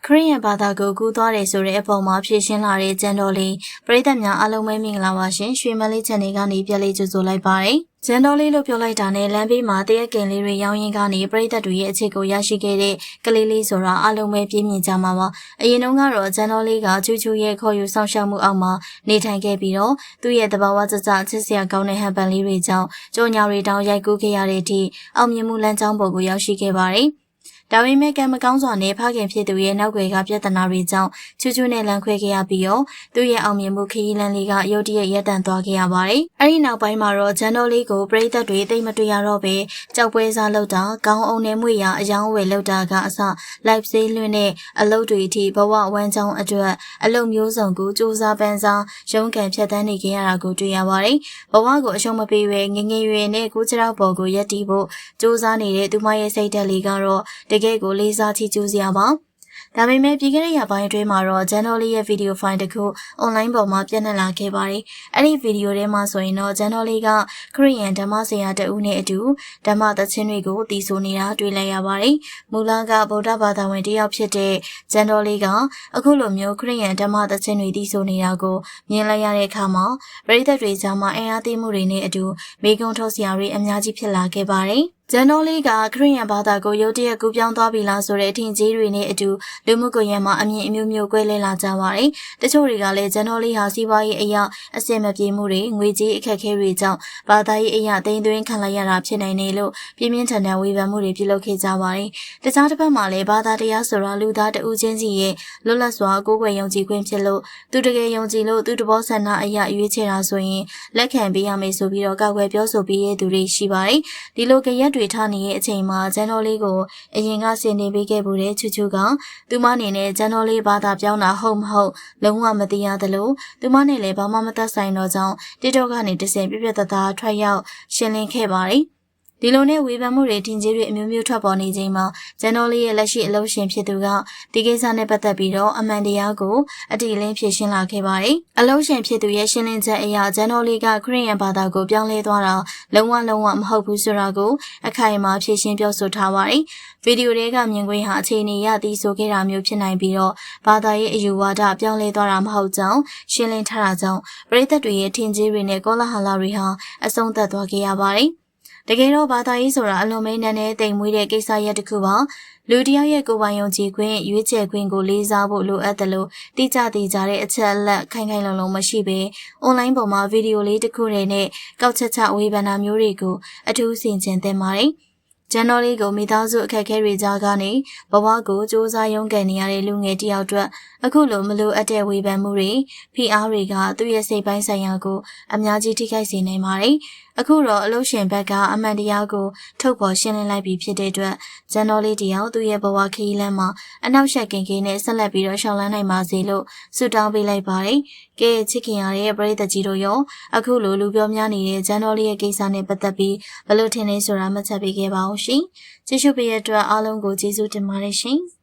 ခရစ်ယာန်ဘာသာကိုကူးသွားတယ်ဆိုတဲ့အပေါ်မှာဖြည့်ရှင်းလာတဲ့ကျန်တော်လေးပရိသတ်များအားလုံးပဲမင်္ဂလာပါရှင်ရွှေမလေး channel ကနေပြန်လေးကြိုဆိုလိုက်ပါတယ်ကျန်တော်လေးလို့ပြောလိုက်တာနဲ့လမ်းဘေးမှာတရက်ကင်လေးတွေရောင်းရင်းကနေပရိသတ်တွေရဲ့အခြေကိုရရှိခဲ့တဲ့ကလေးလေးဆိုတာအားလုံးပဲပြည့်မြင်ကြမှာပါအရင်တုန်းကတော့ကျန်တော်လေးကချူချူရဲ့ခေါ်ယူဆောင်ရှောက်မှုအောက်မှာနေထိုင်ခဲ့ပြီးတော့သူ့ရဲ့တဘာဝကျကျချစ်စရာကောင်းတဲ့ဟန်ပန်လေးတွေကြောင့်ကြော်ညာတွေတောင်ရိုက်ကူးခဲ့ရတဲ့အထိအောင်မြင်မှုလမ်းကြောင်းပေါ်ကိုရောက်ရှိခဲ့ပါတယ်ဒါပေမဲ့ကံမကောင်းစွာနဲ့ဖခင်ဖြစ်သူရဲ့နောက်ွယ်ကပြဿနာတွေကြောင့်ချူချူနဲ့လမ်းခွဲခဲ့ရပြီးတော့သူ့ရဲ့အောင်မြင်မှုခရီးလမ်းလေးကရုတ်တရက်ရပ်တန့်သွားခဲ့ရပါတယ်။အဲဒီနောက်ပိုင်းမှာတော့ဂျန်တော်လေးကိုပရိသတ်တွေသိမတွေ့ရတော့ပဲကြောက်ပွဲစားလုပ်တာခေါင်းအုံနဲ့မွေရအယောင်းဝယ်လုပ်တာကအစ live ဆေးလွှင့်တဲ့အလုပ်တွေအထိဘဝဝမ်းကြောင်းအတွက်အလုပ်မျိုးစုံကိုစူးစမ်းပန်းစားရုန်းကန်ဖြတ်သန်းနေခဲ့ရတာကိုတွေ့ရပါတယ်။ဘဝကိုအရှုံးမပေးဘဲငငယ်ရွယ်နဲ့ကိုချရောက်ပေါ်ကိုရက်တီးဖို့စူးစမ်းနေတဲ့သူမရဲ့စိတ်ဓာတ်လေးကတော့တကယ်ကိုလေးစားချီးကျူးစရာပါဒါပေမဲ့ပြီးခဲ့တဲ့ရက်ပိုင်းအတွင်းမှာတော့ဂျန်တော်လေးရဲ့ဗီဒီယိုဖိုင်တစ်ခုအွန်လိုင်းပေါ်မှာပြန့်နှံ့လာခဲ့ပါတယ်။အဲ့ဒီဗီဒီယိုထဲမှာဆိုရင်တော့ဂျန်တော်လေးကခရစ်ယာန်ဓမ္မဆရာတဦးနဲ့အတူဓမ္မသချင်းတွေကိုတည်ဆိုနေတာတွေ့လိုက်ရပါတယ်။မူလကဗုဒ္ဓဘာသာဝင်တစ်ယောက်ဖြစ်တဲ့ဂျန်တော်လေးကအခုလိုမျိုးခရစ်ယာန်ဓမ္မသချင်းတွေတည်ဆိုနေတာကိုမြင်လိုက်ရတဲ့အခါမှာပရိသတ်တွေကြားမှာအင်အားသိမှုတွေနဲ့အတူမိကုံထုတ်စရာတွေအများကြီးဖြစ်လာခဲ့ပါတယ်။ဂျန်တော်လေးကခရစ်ယာန်ဘာသာကိုရုတ်တရက်ကူးပြောင်းသွားပြီလားဆိုတဲ့အထင်ကြီးတွေနဲ့အတူလူမှုကွန်ရက်မှာအမြင်အမျိုးမျိုးကွဲလဲလာကြပါတယ်။တချို့တွေကလည်းဂျန်တော်လေးဟာစီးပွားရေးအရာအဆင်မပြေမှုတွေငွေကြေးအခက်အခဲတွေကြောင့်ဘာသာရေးအရာသိမ်းသွင်းခံလိုက်ရတာဖြစ်နိုင်တယ်လို့ပြင်းပြင်းထန်ထန်ဝေဖန်မှုတွေပြုလုပ်ခဲ့ကြပါတယ်။တခြားတစ်ဖက်မှာလည်းဘာသာတရားဆိုတာလူသားတဦးချင်းစီရဲ့လွတ်လပ်စွာကိုယ်ွယ်ယုံကြည်ခွင့်ဖြစ်လို့သူတကယ်ယုံကြည်လို့သူတဘောဆန္ဒအရာရွေးချယ်တာဆိုရင်လက်ခံပေးရမယ်ဆိုပြီးတော့ကောက်ွယ်ပြောဆိုပေးရသူတွေရှိပါတယ်။ဒီလိုကြရက်တွေထားနေတဲ့အချိန်မှာဂျန်တော်လေးကိုအရင်ကဆင်နေပေးခဲ့မှုတဲ့ချူချူကသူမအနေနဲ့ဂျန်တော်လေးဘာသာပြောင်းတာဟုတ်မဟုတ်လုံးဝမသိရသလိုသူမနဲ့လည်းဘာမှမသက်ဆိုင်တော့ကြောင်းTikTokကနေတဆင်ပြပြတသားထွက်ရောက်ရှင်းလင်းခဲ့ပါတယ်ဒီလိုနဲ့ဝေဖန်မှုတွေတင်ကြီးတွေအမျိုးမျိုးထွက်ပေါ်နေချိန်မှာဂျန်တော်လေးရဲ့လက်ရှိအလုပ်ရှင်ဖြစ်သူကဒီကိစ္စနဲ့ပတ်သက်ပြီးတော့အမှန်တရားကိုအတိအလင်းဖြေရှင်းလာခဲ့ပါတယ်။အလုပ်ရှင်ဖြစ်သူရဲ့ရှင်းလင်းချက်အရဂျန်တော်လေးကခရစ်ယာန်ဘာသာကိုပြောင်းလဲသွားတာလုံးဝမဟုတ်ဘူးဆိုတာကိုအခိုင်အမာဖြေရှင်းပြောဆိုထားပါတယ်။ဗီဒီယိုတွေကမြင်ကွင်းဟာအခြေအနေရသည်ဆိုခဲ့တာမျိုးဖြစ်နိုင်ပြီးတော့ဘာသာရေးအယူဝါဒပြောင်းလဲသွားတာမဟုတ်ကြောင်းရှင်းလင်းထားတာကြောင့်ပရိသတ်တွေရဲ့ထင်ကြီးတွေနဲ့ကောလာဟလတွေဟာအဆုံးသတ်သွားခဲ့ရပါတယ်။တကယ်တော့ဘာသာရေးဆိုတာအလွန်မဲနန်းနဲ့တိမ်မွေးတဲ့ကိစ္စရပ်တစ်ခုပါလူတယောက်ရဲ့ကိုယ်ပိုင်ယုံကြည်ခွင့်ရွေးချယ်ခွင့်ကိုလေးစားဖို့လိုအပ်တယ်လို့တိကျတဲ့အချက်အလက်ခိုင်လုံမရှိဘဲအွန်လိုင်းပေါ်မှာဗီဒီယိုလေးတစ်ခုနဲ့ကောက်ချက်ချဝေဖန်တာမျိုးတွေကိုအထူးဆင်ခြင်သင့်ပါတယ်ဂျန်တော်လေးကိုမိသားစုအခက်အခဲတွေကြားကနေဘဝကိုစူးစမ်းရုန်းကန်နေရတဲ့လူငယ်တစ်ယောက်အတွက်အခုလိုမလိုအပ်တဲ့ဝေဖန်မှုတွေဖိအားတွေကသူ့ရဲ့စိတ်ပိုင်းဆိုင်ရာကိုအများကြီးထိခိုက်စေနိုင်ပါတယ်။အခုတော့အလုပ်ရှင်ဘက်ကအမှန်တရားကိုထုတ်ဖော်ရှင်းလင်းလိုက်ပြီးဖြစ်တဲ့အတွက်ဂျန်တော်လေးတယောက်သူ့ရဲ့ဘဝခရီးလမ်းမှာအနောက်ရှက်ကင်းနဲ့ဆက်လက်ပြီးတော့ရှောင်လန်းနိုင်ပါစေလို့ဆုတောင်းပေးလိုက်ပါတယ်။ကဲချစ်ခင်ရတဲ့ပရိသတ်ကြီးတို့ရောအခုလိုလူပြောများနေတဲ့ဂျန်တော်လေးရဲ့ကိစ္စနဲ့ပတ်သက်ပြီးဘယ်လိုထင်လဲဆိုတာမှတ်ချက်ပေးခဲ့ပါအောင်ရှင်။ကြည့်ရှုပေးတဲ့အတွက်အားလုံးကိုကျေးဇူးတင်ပါတယ်ရှင်။